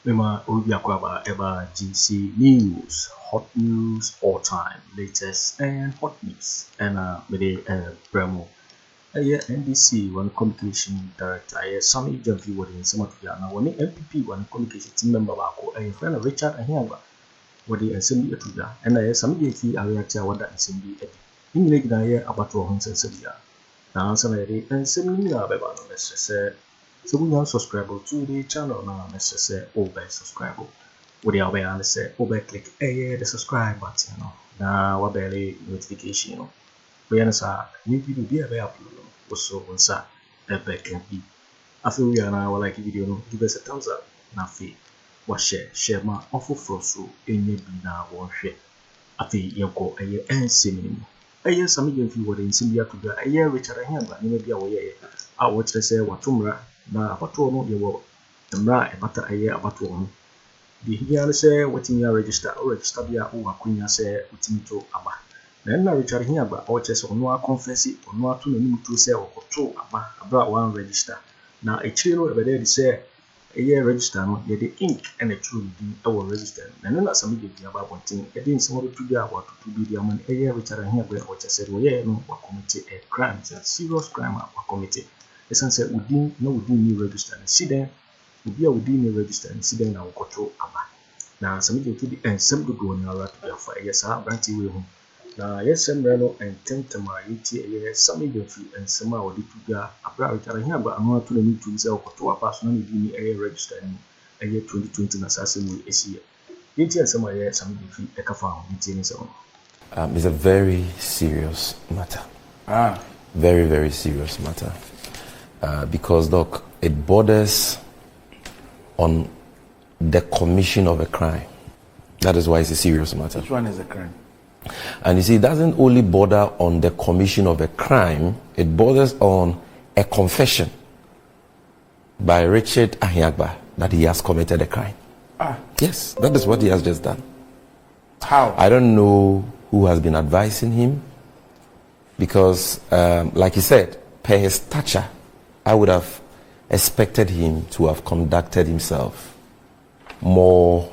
Mema Obiakwaba Eba GC News, hot news all time, latest and hot news. And Mede Bremo. NDC one communication director, Sammy Gyamfi were in some of the one NPP one communication team member, a friend of Richard Ahyanga, where the assembly to ya, and I Sammy Gyamfi Ariacha Wada assembly in Legna about 200 Sevilla. Now, some and similar Beba, necessary. So we are subscribe to the channel now, necessary over subscribe. What the other say over click the subscribe button. Now, what barely notification. We are new video be available. Also, on sa a back and be. After we are now like video, give us a thumbs up. Now, share my awful frost in your bina one share. After you go a year and singing. A year some million few were in Syria to the a year Richard Ahyanga, maybe away. I watch the say what Tumra. Na abatono yewo mra ebata aye abatono bi hia say wetin ya register bia o akonya say utimito aba na Richard hia ba o chese ono a confess ono ato na nim to say okoto aba abra one register na echire no ebede de say eye register no ye de ink and a true di our register na Sammy Gyamfi aba bontin e de nso to bia about to be dia man eye Richard hia ba o chese we ye no wa commit a crime, a serious crime wa commit. Esan say udin ni register and acciden ubi a udin ni register and acciden na Akoto aba na Sammy Gyamfi di ensem dodo na ara to afa yesa branti we hu na yesem no ententema yiti Sammy Gyamfi ensem a odi to bia abra Richard hia ba anu ato na ni to say Akoto aba so na ni di ni register ni 2020 na sase mu esi yiti ensem a Sammy Gyamfi e ka fa yiti ni se It's a very serious matter. Very, very serious matter. Because, look, it borders on the commission of a crime. That is why it's a serious matter. Which one is a crime? And you see, it doesn't only border on the commission of a crime, it borders on a confession by Richard Ahyanga that he has committed a crime. Yes, that is what he has just done. How? I don't know who has been advising him because, like he said, per his stature, I would have expected him to have conducted himself to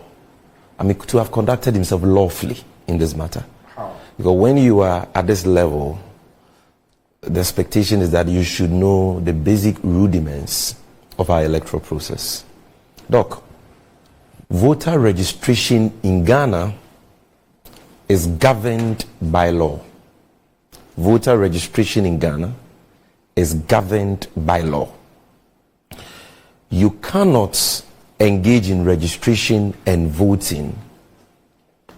have conducted himself lawfully in this matter. How? Because when you are at this level, the expectation is that you should know the basic rudiments of our electoral process. Doc, voter registration in Ghana is governed by law. Voter registration in Ghana is governed by law. You cannot engage in registration and voting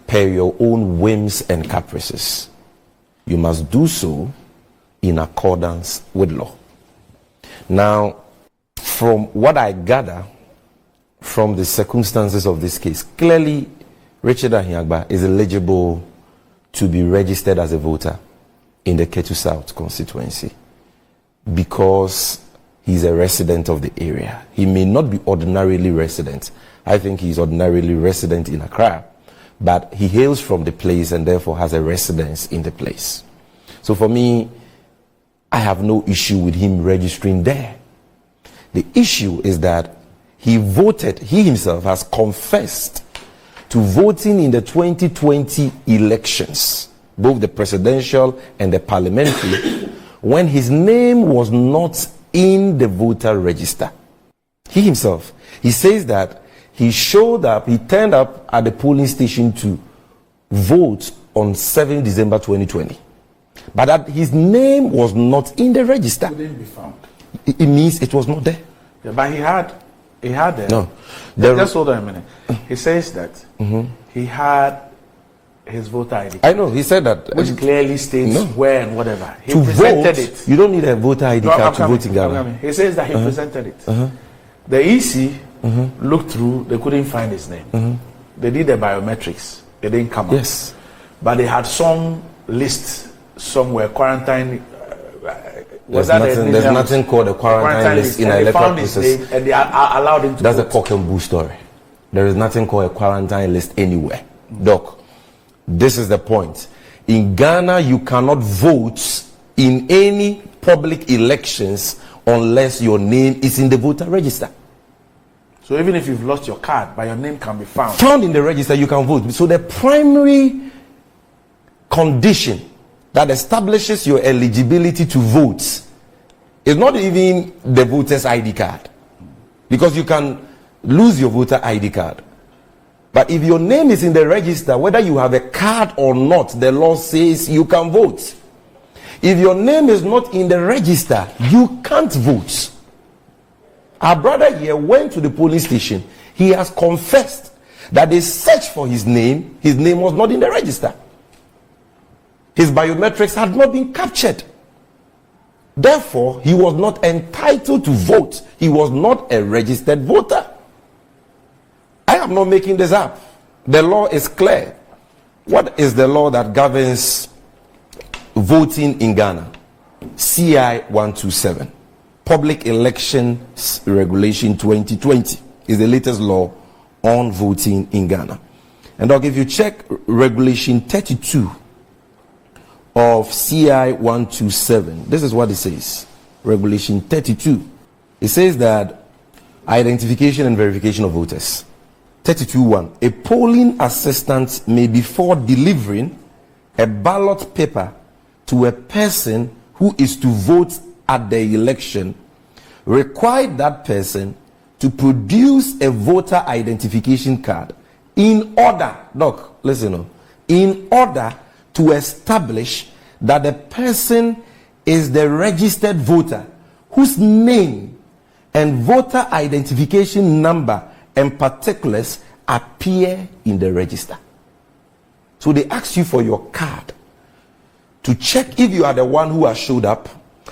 per your own whims and caprices. You must do so in accordance with law. Now, from what I gather from the circumstances of this case, clearly Richard Ahyanga is eligible to be registered as a voter in the Ketu South constituency because he's a resident of the area. He may not be ordinarily resident. I think he's ordinarily resident in Accra, but he hails from the place and therefore has a residence in the place. So for me, I have no issue with him registering there. The issue is that he himself has confessed to voting in the 2020 elections, both the presidential and the parliamentary, when his name was not in the voter register. He himself, he says that he turned up at the polling station to vote on 7 December 2020. But that his name was not in the register. It didn't be found. It means it was not there. Yeah, but he had it. No. Just hold on a minute. He says that he had his voter ID card. I know, he said that. Which clearly states where and whatever. He to presented vote, it. You don't need a voter ID card to vote in Ghana. He says that he presented it. The EC looked through, they couldn't find his name. They did the biometrics. It didn't come up. Yes. But they had some list somewhere, quarantine. There's nothing called a quarantine list in an electoral process. And they allowed him to That's vote. a cock and bull story. There is nothing called a quarantine list anywhere. Doc, this is the point. In Ghana, you cannot vote in any public elections unless your name is in the voter register. So even if you've lost your card, but your name can be found. Found in the register, you can vote. So the primary condition that establishes your eligibility to vote is not even the voter's ID card. Because you can lose your voter ID card. But if your name is in the register, whether you have a card or not, the law says you can vote. If your name is not in the register, you can't vote. Our brother here went to the polling station. He has confessed that they searched for his name. His name was not in the register. His biometrics had not been captured. Therefore, he was not entitled to vote. He was not a registered voter. I am not making this up. The law is clear. What is the law that governs voting in Ghana? CI 127. Public Elections Regulation 2020 is the latest law on voting in Ghana. And if you check Regulation 32 of CI 127, this is what it says. Regulation 32. It says that identification and verification of voters. 32.1. A polling assistant may, before delivering a ballot paper to a person who is to vote at the election, require that person to produce a voter identification card in order, in order to establish that the person is the registered voter whose name and voter identification number and particulars appear in the register. So they ask you for your card to check if you are the one who has showed up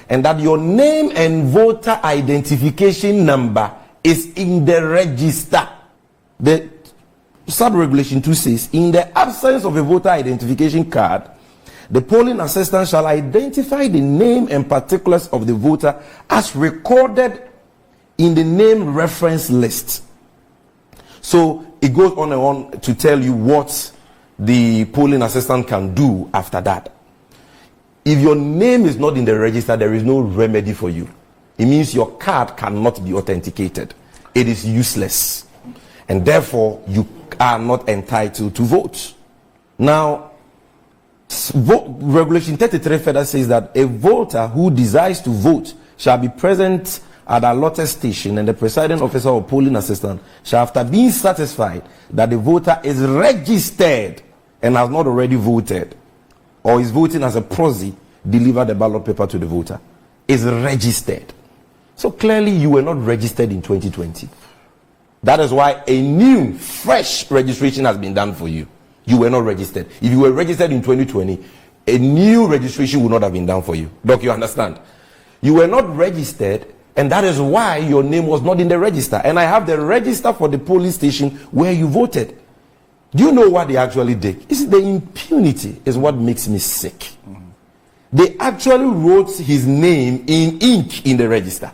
and that your name and voter identification number is in the register. The sub-regulation 2 says, in the absence of a voter identification card, the polling assistant shall identify the name and particulars of the voter as recorded in the name reference list. So it goes on and on to tell you what the polling assistant can do after that. If your name is not in the register, there is no remedy for you. It means your card cannot be authenticated. It is useless. And therefore, you are not entitled to vote. Now, Regulation 33 further says that a voter who desires to vote shall be present at a allotted station, and the presiding officer or polling assistant shall, after being satisfied that the voter is registered and has not already voted, or is voting as a proxy, deliver the ballot paper to the voter. Is registered. So clearly you were not registered in 2020. That is why a new, fresh registration has been done for you. You were not registered. If you were registered in 2020, a new registration would not have been done for you. Doc, you understand? You were not registered, and that is why your name was not in the register. And I have the register for the polling station where you voted. Do you know what they actually did? It's the impunity is what makes me sick. Mm-hmm. They actually wrote his name in ink in the register.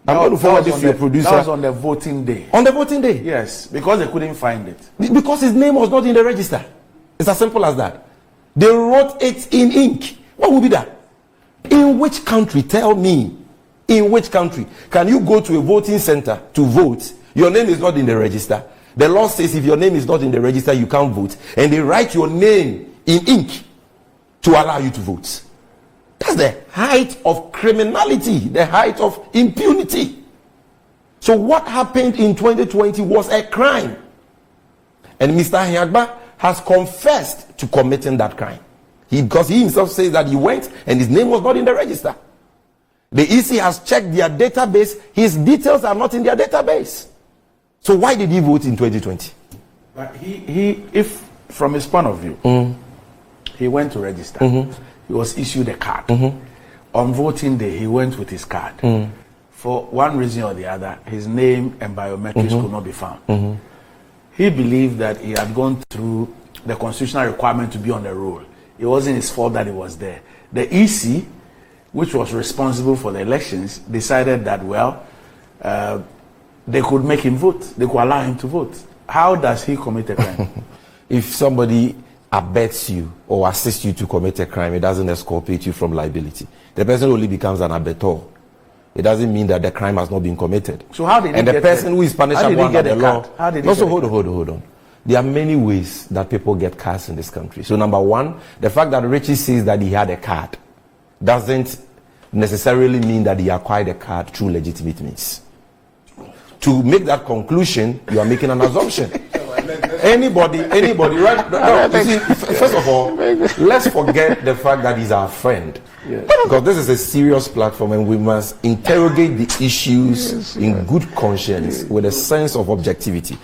I'm going to forward this to your producer. That was on the voting day. On the voting day? Yes, because they couldn't find it. Because his name was not in the register. It's as simple as that. They wrote it in ink. What would be that? In which country? Tell me. In which country can you go to a voting center to vote? Your name is not in the register. The law says if your name is not in the register, you can't vote. And they write your name in ink to allow you to vote. That's the height of criminality, the height of impunity. So what happened in 2020 was a crime. And Mr. Hyagba has confessed to committing that crime. Because he himself says that he went and his name was not in the register. The EC has checked their database. His details are not in their database. So why did he vote in 2020? But if from his point of view, he went to register. Mm-hmm. He was issued a card. Mm-hmm. On voting day, he went with his card. Mm-hmm. For one reason or the other, his name and biometrics could not be found. Mm-hmm. He believed that he had gone through the constitutional requirement to be on the roll. It wasn't his fault that he was there. The EC, which was responsible for the elections, decided that, they could make him vote. They could allow him to vote. How does he commit a crime? If somebody abets you or assists you to commit a crime, it doesn't exculpate you from liability. The person only becomes an abettor it doesn't mean that the crime has not been committed. So how did and the person who is punishable under the law? How did he also hold on. There are many ways that people get cards in this country. So number one, the fact that Richie says that he had a card doesn't necessarily mean that he acquired a card through legitimate means. To make that conclusion, you are making an assumption. Anybody, right? No, you see, first of all, let's forget the fact that he's our friend. Yes. Because this is a serious platform and we must interrogate the issues in good conscience with a sense of objectivity.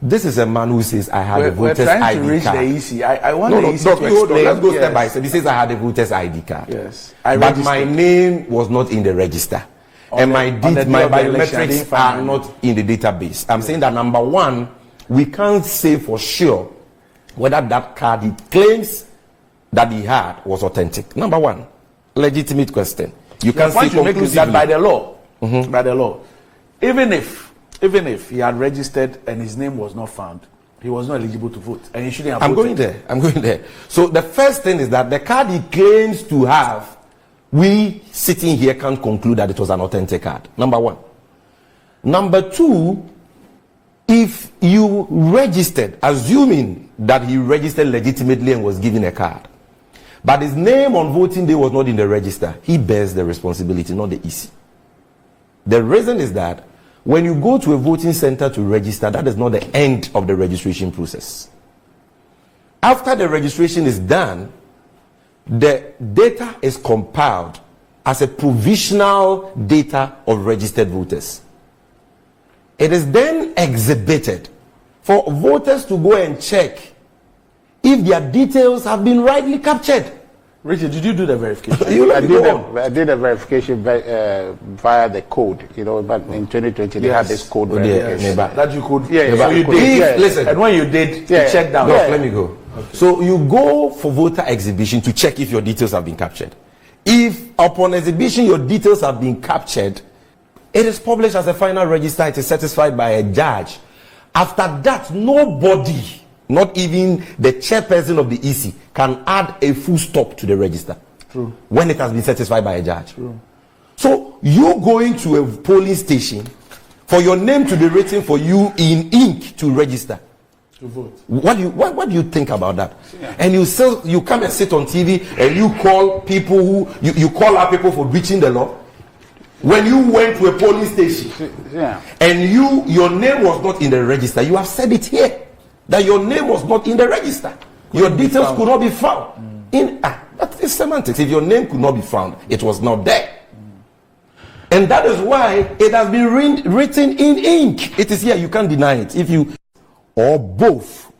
This is a man who says, I had a voter's ID to reach card. The EC. I want the EC to hold on. Let's go yes. step by step. He says, I had a voter's ID card. Yes. But my name was not in the register. And my biometrics are not in the database. I'm saying that number one, we can't say for sure whether that card he claims that he had was authentic. Number one, legitimate question. You can say conclusively that by the law, by the law, even if he had registered and his name was not found, he was not eligible to vote, and he shouldn't have voted. I'm going there. So the first thing is that the card he claims to have, we sitting here can't conclude that it was an authentic card. Number one. Number two, if you registered, assuming that he registered legitimately and was given a card, but his name on voting day was not in the register, he bears the responsibility, not the EC. The reason is that when you go to a voting center to register, that is not the end of the registration process. After the registration is done, the data is compiled as a provisional data of registered voters. It is then exhibited for voters to go and check if their details have been rightly captured. Richard, did you do the verification? I did a verification via the code. You know, but in 2020 they had this code verification. That you could. Yeah, so you did. Listen, and when you did, you checked down. Let me go. Okay. So you go for voter exhibition to check if your details have been captured. If upon exhibition your details have been captured, it is published as a final register. It is certified by a judge. After that, nobody, not even the chairperson of the EC, can add a full stop to the register. True. When it has been certified by a judge. True. So you going to a polling station for your name to be written for you in ink to register. To vote. What do you think about that? Yeah. And you come and sit on TV and you call people who you call out people for breaching the law. When you went to a polling station and your name was not in the register, you have said it here that your name was not in the register. Your details could not be found. That is semantics. If your name could not be found, it was not there. And that is why it has been written in ink. It is here. You can't deny it. If you or both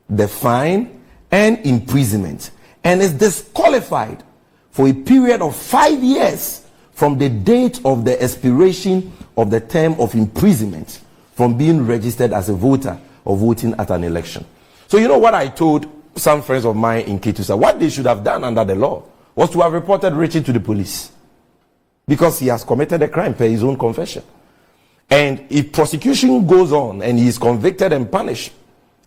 the fine and imprisonment, and is disqualified for a period of 5 years from the date of the expiration of the term of imprisonment from being registered as a voter or voting at an election. So you know what I told some friends of mine in Ketusa? What they should have done under the law was to have reported Richie to the police, because he has committed a crime per his own confession. And if prosecution goes on and he is convicted and punished,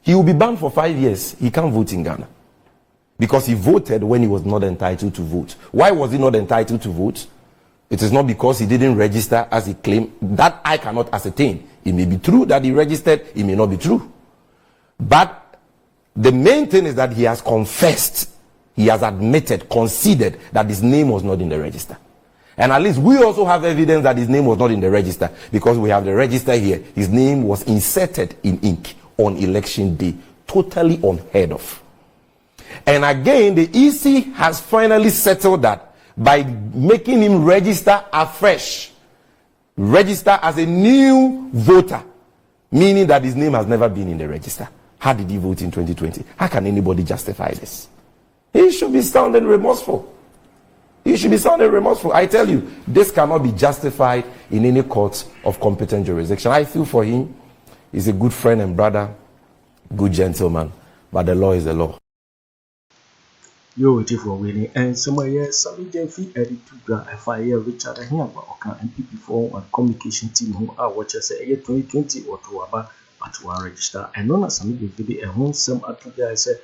he will be banned for 5 years. He can't vote in Ghana because he voted when he was not entitled to vote. Why was he not entitled to vote? It is not because he didn't register as he claimed. That I cannot ascertain. It may be true that he registered, it may not be true. But the main thing is that he has confessed, he has admitted, conceded that his name was not in the register. And at least we also have evidence that his name was not in the register, because we have the register here. His name was inserted in ink on election day, totally unheard of. And again, the EC has finally settled that by making him register afresh, register as a new voter, meaning that his name has never been in the register. How did he vote in 2020? How can anybody justify this? He should be sounding remorseful. He should be sounding remorseful. I tell you, this cannot be justified in any court of competent jurisdiction. I feel for him. He's a good friend and brother, good gentleman, but the law is the law. You're waiting for winning, and somewhere Sammy Gyamfi edited a fire Richard NPP for one communication team who are watchers a year 2020 or to about at one register. And none of Sammy Gyamfi a home some at the guy said,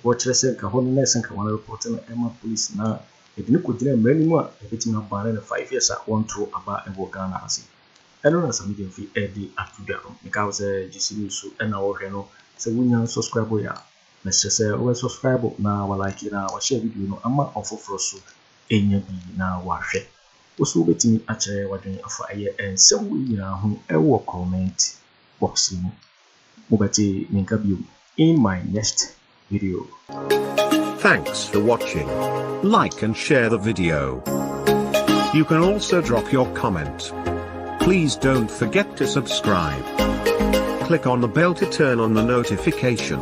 watchers and Kahoness and Kawana reporting Emma police now. If you could dream many more, everything about in 5 years I want to about and work on as I don't know Sammy Gyamfi Eddie Akudero because GCU and our Reno so we now subscribe ya. Let's just say we subscribe now like it now share video no ama ofoforo so enya bi na wa hwe. Also betimi akere wadwen afa aye and so we na ho e wo comment box mu. Mobati minka bio in my next video. Thanks for watching. Like and share the video. You can also drop your comment. Please don't forget to subscribe. Click on the bell to turn on the notification.